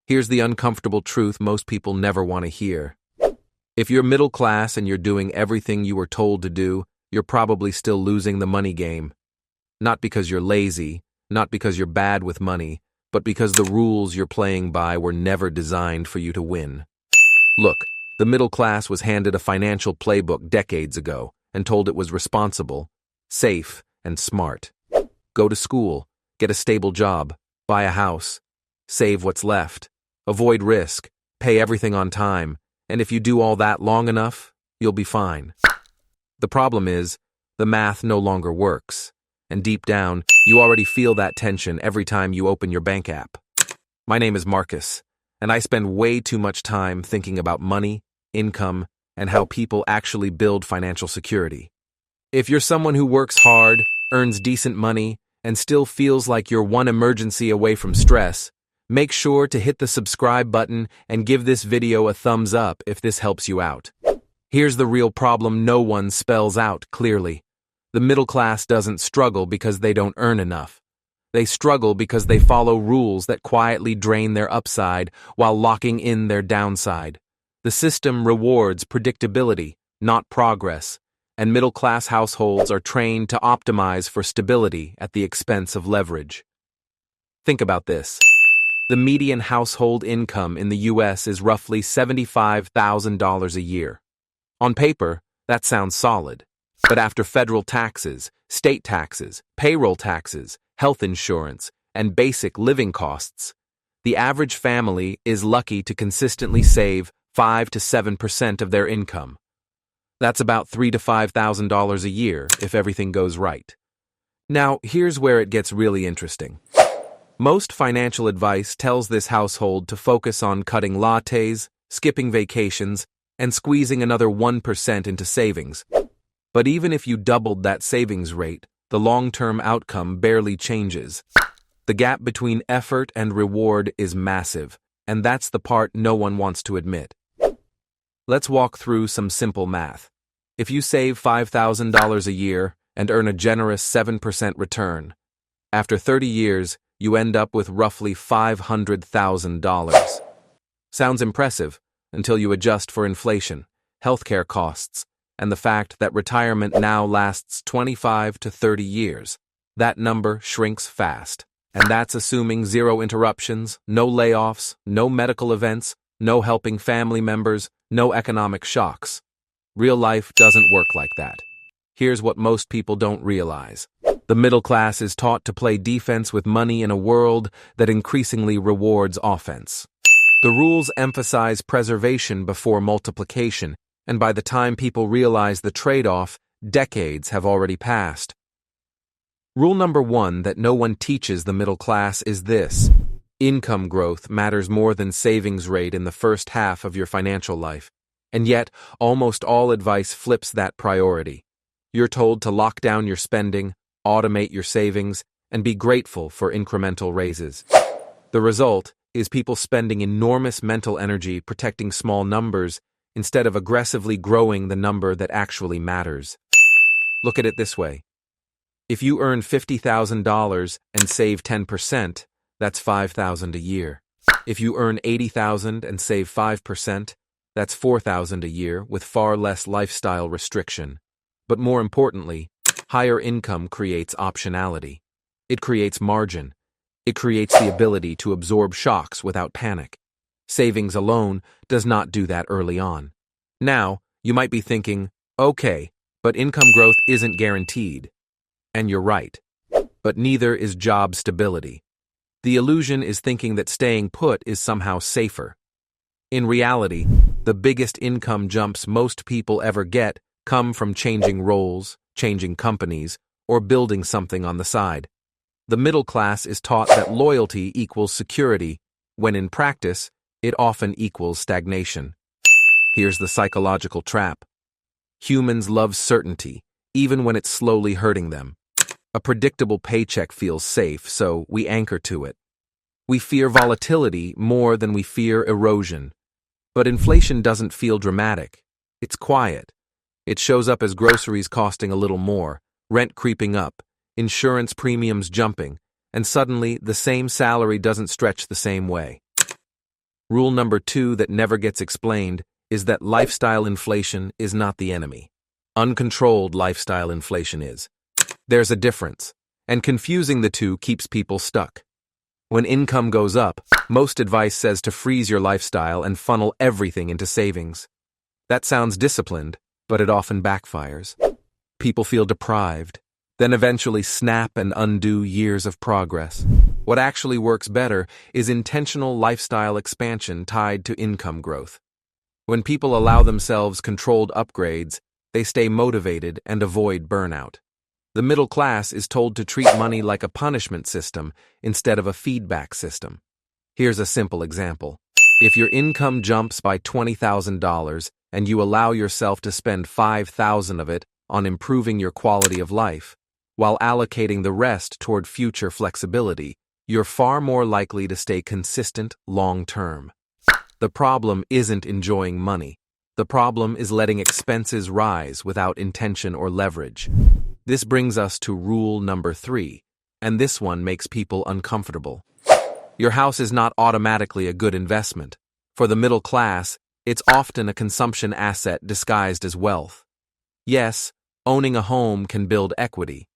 Here's the uncomfortable truth most people never want to hear. If you're middle class and you're doing everything you were told to do, you're probably still losing the money game. Not because you're lazy, not because you're bad with money, but because the rules you're playing by were never designed for you to win. Look, the middle class was handed a financial playbook decades ago and told it was responsible, safe, and smart. Go to school, get a stable job, buy a house, save what's left, avoid risk, pay everything on time, and if you do all that long enough, you'll be fine. The problem is, the math no longer works, and deep down, you already feel that tension every time you open your bank app. My name is Marcus, and I spend way too much time thinking about money, income, and how people actually build financial security. If you're someone who works hard, earns decent money, and still feels like you're one emergency away from stress, make sure to hit the subscribe button and give this video a thumbs up if this helps you out. Here's the real problem no one spells out clearly. The middle class doesn't struggle because they don't earn enough. They struggle because they follow rules that quietly drain their upside while locking in their downside. The system rewards predictability, not progress, and middle-class households are trained to optimize for stability at the expense of leverage. Think about this. The median household income in the U.S. is roughly $75,000 a year. On paper, that sounds solid. But after federal taxes, state taxes, payroll taxes, health insurance, and basic living costs, the average family is lucky to consistently save 5 to 7% of their income. That's about $3,000 to $5,000 a year if everything goes right. Now, here's where it gets really interesting. Most financial advice tells this household to focus on cutting lattes, skipping vacations, and squeezing another 1% into savings. But even if you doubled that savings rate, the long-term outcome barely changes. The gap between effort and reward is massive, and that's the part no one wants to admit. Let's walk through some simple math. If you save $5,000 a year and earn a generous 7% return, after 30 years, you end up with roughly $500,000. Sounds impressive until you adjust for inflation, healthcare costs, and the fact that retirement now lasts 25 to 30 years. That number shrinks fast. And that's assuming zero interruptions, no layoffs, no medical events, no helping family members, no economic shocks. Real life doesn't work like that. Here's what most people don't realize. The middle class is taught to play defense with money in a world that increasingly rewards offense. The rules emphasize preservation before multiplication, and by the time people realize the trade-off, decades have already passed. Rule number 1 that no one teaches the middle class is this: income growth matters more than savings rate in the first half of your financial life. And yet, almost all advice flips that priority. You're told to lock down your spending, automate your savings, and be grateful for incremental raises. The result is people spending enormous mental energy protecting small numbers instead of aggressively growing the number that actually matters. Look at it this way. If you earn $50,000 and save 10%, that's $5,000 a year. If you earn $80,000 and save 5%, that's $4,000 a year with far less lifestyle restriction. But more importantly, higher income creates optionality. It creates margin. It creates the ability to absorb shocks without panic. Savings alone does not do that early on. Now, you might be thinking, okay, but income growth isn't guaranteed. And you're right. But neither is job stability. The illusion is thinking that staying put is somehow safer. In reality, the biggest income jumps most people ever get come from changing roles, changing companies, or building something on the side. The middle class is taught that loyalty equals security, when in practice, it often equals stagnation. Here's the psychological trap. Humans love certainty, even when it's slowly hurting them. A predictable paycheck feels safe, so we anchor to it. We fear volatility more than we fear erosion. But inflation doesn't feel dramatic. It's quiet. It shows up as groceries costing a little more, rent creeping up, insurance premiums jumping, and suddenly the same salary doesn't stretch the same way. Rule number 2 that never gets explained is that lifestyle inflation is not the enemy. Uncontrolled lifestyle inflation is. There's a difference, and confusing the two keeps people stuck. When income goes up, most advice says to freeze your lifestyle and funnel everything into savings. That sounds disciplined, but it often backfires. People feel deprived, then eventually snap and undo years of progress. What actually works better is intentional lifestyle expansion tied to income growth. When people allow themselves controlled upgrades, they stay motivated and avoid burnout. The middle class is told to treat money like a punishment system instead of a feedback system. Here's a simple example. If your income jumps by $20,000 and you allow yourself to spend $5,000 of it on improving your quality of life, while allocating the rest toward future flexibility, you're far more likely to stay consistent long-term. The problem isn't enjoying money. The problem is letting expenses rise without intention or leverage. This brings us to rule number 3, and this one makes people uncomfortable. Your house is not automatically a good investment. For the middle class, it's often a consumption asset disguised as wealth. Yes, owning a home can build equity,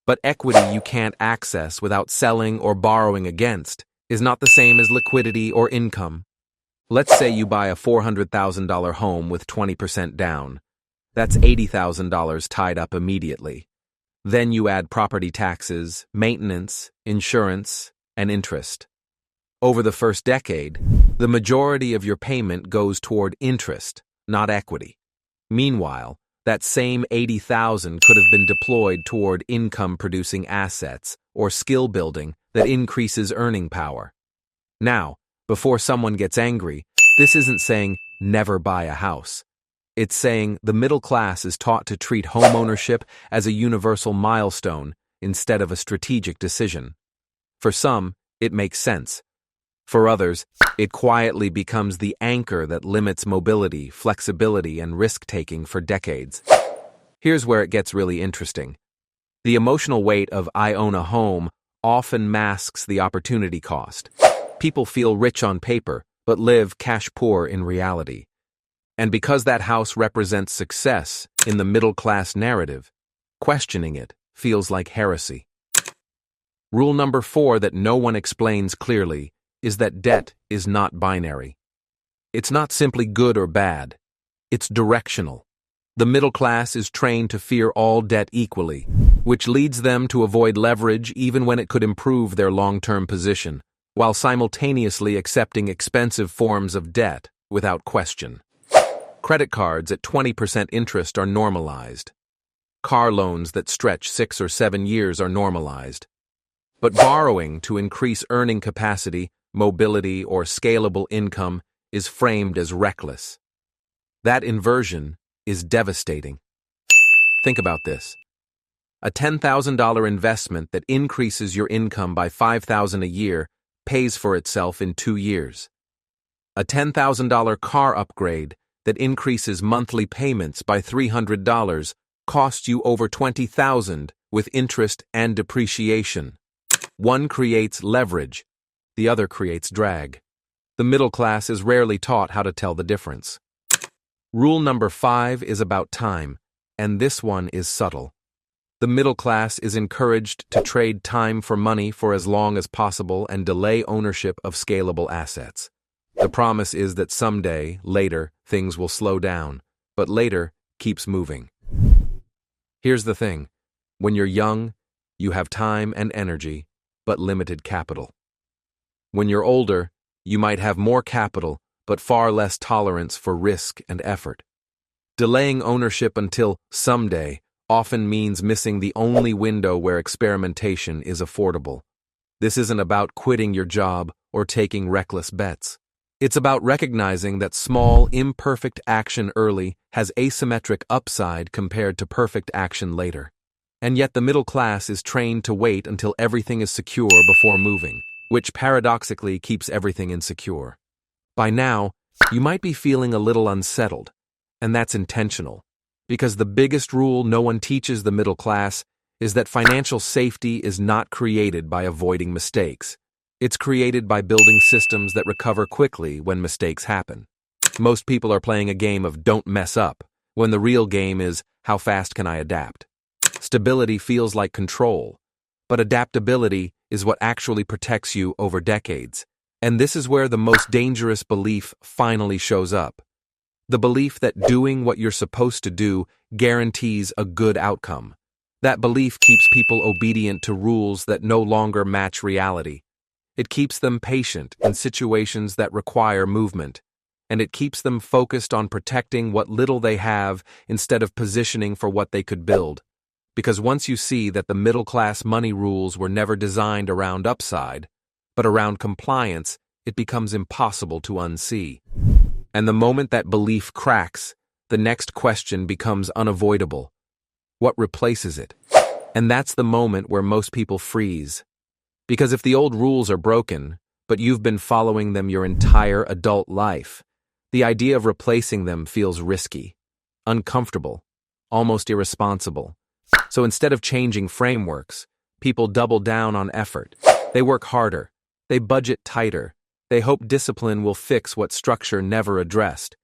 but equity you can't access without selling or borrowing against is not the same as liquidity or income. Let's say you buy a $400,000 home with 20% down. That's $80,000 tied up immediately. Then you add property taxes, maintenance, insurance, and interest. Over the first decade, the majority of your payment goes toward interest, not equity. Meanwhile, that same $80,000 could have been deployed toward income-producing assets or skill building that increases earning power. Now, before someone gets angry, this isn't saying never buy a house. It's saying the middle class is taught to treat homeownership as a universal milestone instead of a strategic decision. For some, it makes sense. For others, it quietly becomes the anchor that limits mobility, flexibility, and risk-taking for decades. Here's where it gets really interesting. The emotional weight of "I own a home" often masks the opportunity cost. People feel rich on paper, but live cash poor in reality. And because that house represents success in the middle-class narrative, questioning it feels like heresy. Rule number 4 that no one explains clearly is that debt is not binary. It's not simply good or bad. It's directional. The middle class is trained to fear all debt equally, which leads them to avoid leverage even when it could improve their long-term position, while simultaneously accepting expensive forms of debt without question. Credit cards at 20% interest are normalized. Car loans that stretch 6 or 7 years are normalized. But borrowing to increase earning capacity, mobility, or scalable income is framed as reckless. That inversion is devastating. Think about this. A $10,000 investment that increases your income by $5,000 a year pays for itself in 2 years. A $10,000 car upgrade that increases monthly payments by $300 costs you over $20,000 with interest and depreciation. One creates leverage, the other creates drag. The middle class is rarely taught how to tell the difference. Rule number 5 is about time, and this one is subtle. The middle class is encouraged to trade time for money for as long as possible and delay ownership of scalable assets. The promise is that someday, later, things will slow down, but later keeps moving. Here's the thing. When you're young, you have time and energy, but limited capital. When you're older, you might have more capital, but far less tolerance for risk and effort. Delaying ownership until someday often means missing the only window where experimentation is affordable. This isn't about quitting your job or taking reckless bets. It's about recognizing that small, imperfect action early has asymmetric upside compared to perfect action later. And yet the middle class is trained to wait until everything is secure before moving, which paradoxically keeps everything insecure. By now, you might be feeling a little unsettled, and that's intentional, because the biggest rule no one teaches the middle class is that financial safety is not created by avoiding mistakes. It's created by building systems that recover quickly when mistakes happen. Most people are playing a game of don't mess up, when the real game is how fast can I adapt. Stability feels like control, but adaptability is what actually protects you over decades. And this is where the most dangerous belief finally shows up. The belief that doing what you're supposed to do guarantees a good outcome. That belief keeps people obedient to rules that no longer match reality. It keeps them patient in situations that require movement, and it keeps them focused on protecting what little they have instead of positioning for what they could build. Because once you see that the middle-class money rules were never designed around upside, but around compliance, it becomes impossible to unsee. And the moment that belief cracks, the next question becomes unavoidable. What replaces it? And that's the moment where most people freeze. Because if the old rules are broken, but you've been following them your entire adult life, the idea of replacing them feels risky, uncomfortable, almost irresponsible. So instead of changing frameworks, people double down on effort. They work harder. They budget tighter. They hope discipline will fix what structure never addressed.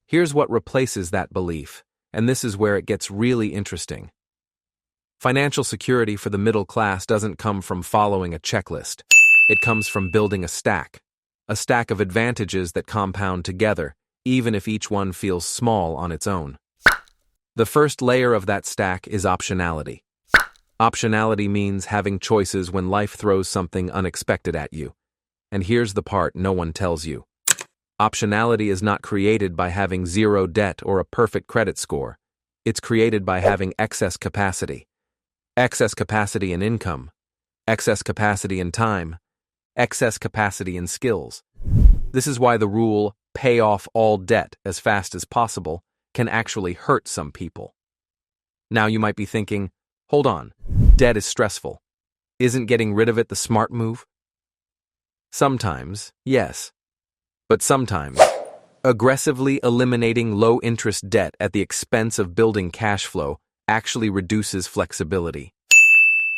Here's what replaces that belief, and this is where it gets really interesting. Financial security for the middle class doesn't come from following a checklist. It comes from building a stack of advantages that compound together, even if each one feels small on its own. The first layer of that stack is optionality. Optionality means having choices when life throws something unexpected at you. And here's the part no one tells you. Optionality is not created by having zero debt or a perfect credit score. It's created by having excess capacity. Excess capacity in income, excess capacity in time, excess capacity in skills. This is why the rule, pay off all debt as fast as possible, can actually hurt some people. Now you might be thinking, hold on, debt is stressful. Isn't getting rid of it the smart move? Sometimes, yes. But sometimes, aggressively eliminating low-interest debt at the expense of building cash flow actually reduces flexibility.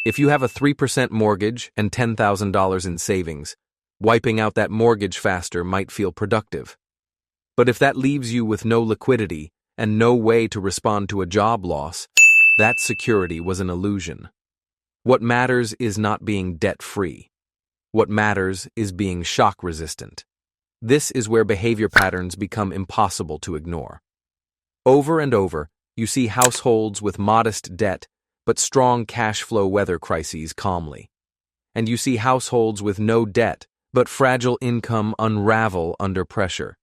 If you have a 3% mortgage and $10,000 in savings, wiping out that mortgage faster might feel productive. But if that leaves you with no liquidity and no way to respond to a job loss, that security was an illusion. What matters is not being debt-free. What matters is being shock-resistant. This is where behavior patterns become impossible to ignore. Over and over, you see households with modest debt but strong cash flow weather crises calmly. And you see households with no debt but fragile income unravel under pressure.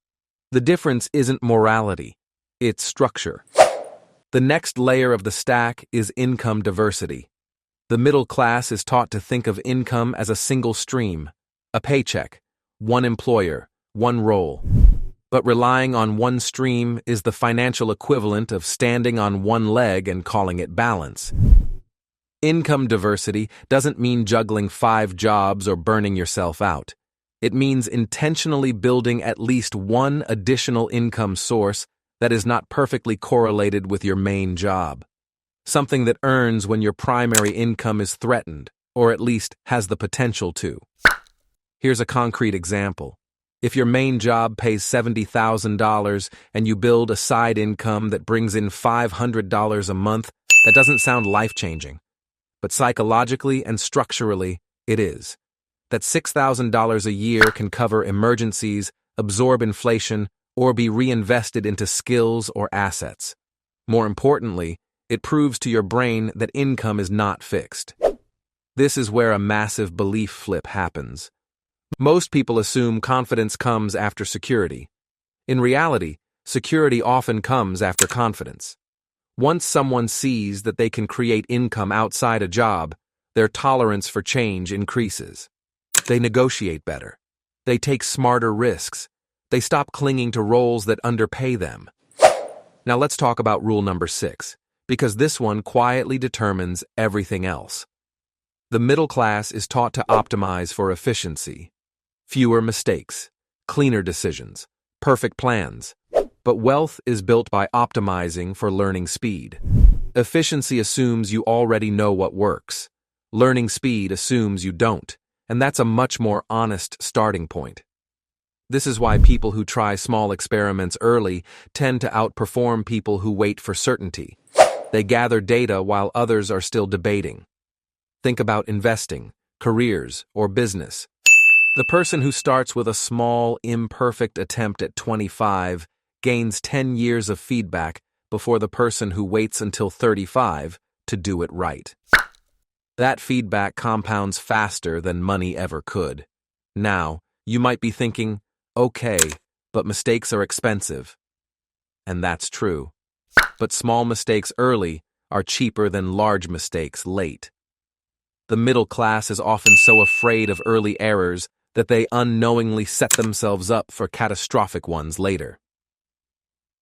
The difference isn't morality, it's structure. The next layer of the stack is income diversity. The middle class is taught to think of income as a single stream, a paycheck, one employer, one role. But relying on one stream is the financial equivalent of standing on one leg and calling it balance. Income diversity doesn't mean juggling 5 jobs or burning yourself out. It means intentionally building at least one additional income source that is not perfectly correlated with your main job. Something that earns when your primary income is threatened, or at least has the potential to. Here's a concrete example. If your main job pays $70,000 and you build a side income that brings in $500 a month, that doesn't sound life-changing. But psychologically and structurally, it is. That $6,000 a year can cover emergencies, absorb inflation, or be reinvested into skills or assets. More importantly, it proves to your brain that income is not fixed. This is where a massive belief flip happens. Most people assume confidence comes after security. In reality, security often comes after confidence. Once someone sees that they can create income outside a job, their tolerance for change increases. They negotiate better. They take smarter risks. They stop clinging to roles that underpay them. Now let's talk about rule number 6, because this one quietly determines everything else. The middle class is taught to optimize for efficiency. Fewer mistakes, cleaner decisions, perfect plans. But wealth is built by optimizing for learning speed. Efficiency assumes you already know what works. Learning speed assumes you don't. and that's a much more honest starting point. This is why people who try small experiments early tend to outperform people who wait for certainty. They gather data while others are still debating. Think about investing, careers, or business. The person who starts with a small, imperfect attempt at 25 gains 10 years of feedback before the person who waits until 35 to do it right. That feedback compounds faster than money ever could. Now, you might be thinking, okay, but mistakes are expensive. And that's true. But small mistakes early are cheaper than large mistakes late. The middle class is often so afraid of early errors that they unknowingly set themselves up for catastrophic ones later.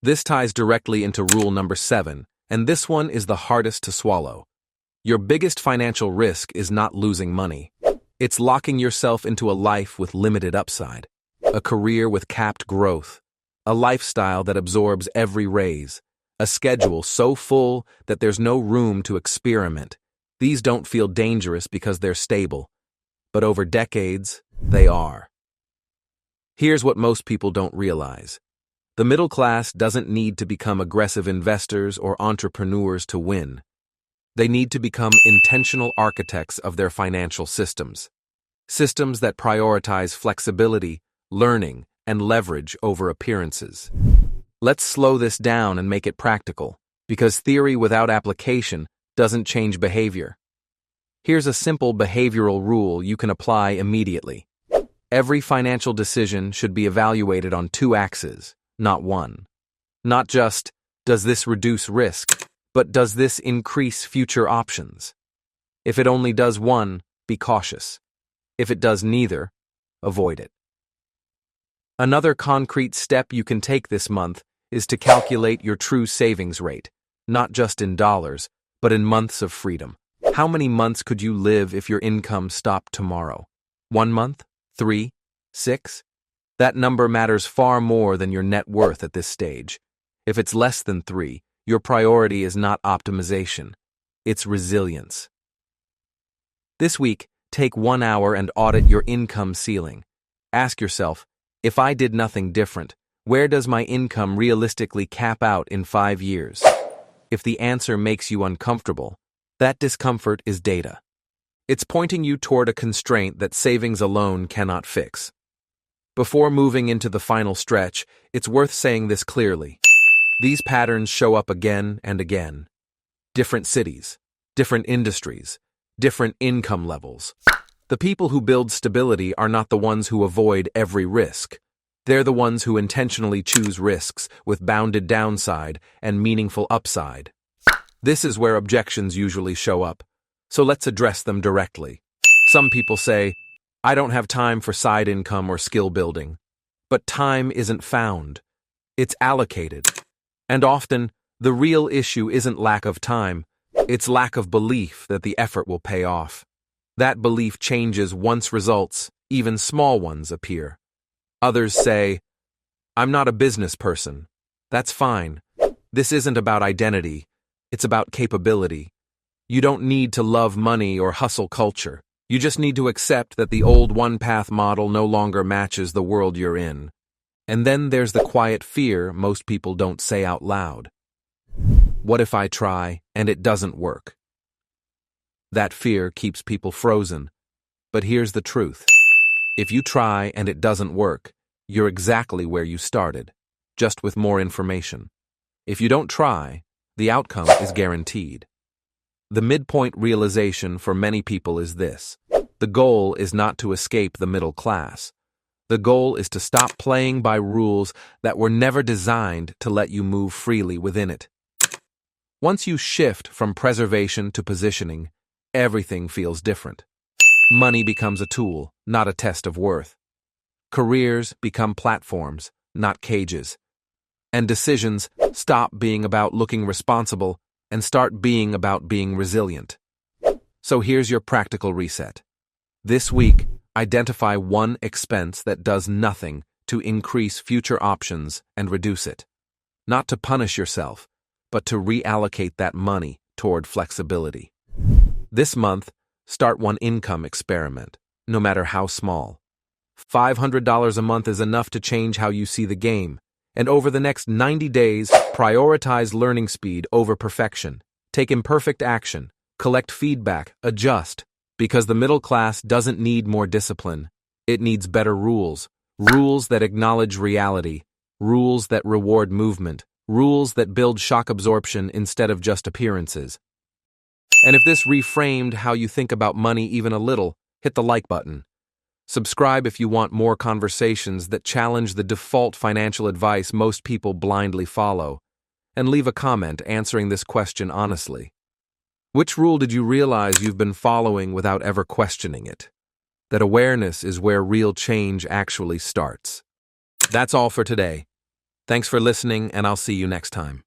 This ties directly into rule number 7, and this one is the hardest to swallow. Your biggest financial risk is not losing money. It's locking yourself into a life with limited upside, a career with capped growth, a lifestyle that absorbs every raise, a schedule so full that there's no room to experiment. These don't feel dangerous because they're stable, but over decades, they are. Here's what most people don't realize. The middle class doesn't need to become aggressive investors or entrepreneurs to win. They need to become intentional architects of their financial systems. Systems that prioritize flexibility, learning, and leverage over appearances. Let's slow this down and make it practical, because theory without application doesn't change behavior. Here's a simple behavioral rule you can apply immediately. Every financial decision should be evaluated on 2 axes, not 1. Not just, does this reduce risk, but does this increase future options? If it only does one, be cautious. If it does neither, avoid it. Another concrete step you can take this month is to calculate your true savings rate, not just in dollars, but in months of freedom. How many months could you live if your income stopped tomorrow? 1 month? 3? 6? That number matters far more than your net worth at this stage. If it's less than 3, your priority is not optimization, it's resilience. This week, take 1 hour and audit your income ceiling. Ask yourself, if I did nothing different, where does my income realistically cap out in 5 years? If the answer makes you uncomfortable, that discomfort is data. It's pointing you toward a constraint that savings alone cannot fix. Before moving into the final stretch, it's worth saying this clearly. These patterns show up again and again. Different cities, different industries, different income levels. The people who build stability are not the ones who avoid every risk. They're the ones who intentionally choose risks with bounded downside and meaningful upside. This is where objections usually show up, so let's address them directly. Some people say, I don't have time for side income or skill building. But time isn't found. It's allocated. And often, the real issue isn't lack of time, it's lack of belief that the effort will pay off. That belief changes once results, even small ones, appear. Others say, I'm not a business person. That's fine. This isn't about identity. It's about capability. You don't need to love money or hustle culture. You just need to accept that the old one-path model no longer matches the world you're in. And then there's the quiet fear most people don't say out loud. What if I try and it doesn't work? That fear keeps people frozen. But here's the truth. If you try and it doesn't work, you're exactly where you started, just with more information. If you don't try, the outcome is guaranteed. The midpoint realization for many people is this. The goal is not to escape the middle class. The goal is to stop playing by rules that were never designed to let you move freely within it. Once you shift from preservation to positioning, everything feels different. Money becomes a tool, not a test of worth. Careers become platforms, not cages. And decisions stop being about looking responsible and start being about being resilient. So here's your practical reset. This week, identify one expense that does nothing to increase future options and reduce it. Not to punish yourself, but to reallocate that money toward flexibility. This month, start one income experiment. no matter how small. $500 a month is enough to change how you see the game, and over the next 90 days, prioritize learning speed over perfection. Take imperfect action, collect feedback, adjust, because the middle class doesn't need more discipline. It needs better rules, rules that acknowledge reality, rules that reward movement, rules that build shock absorption instead of just appearances. And if this reframed how you think about money even a little, hit the like button. Subscribe if you want more conversations that challenge the default financial advice most people blindly follow. And leave a comment answering this question honestly. Which rule did you realize you've been following without ever questioning it? That awareness is where real change actually starts. That's all for today. Thanks for listening, and I'll see you next time.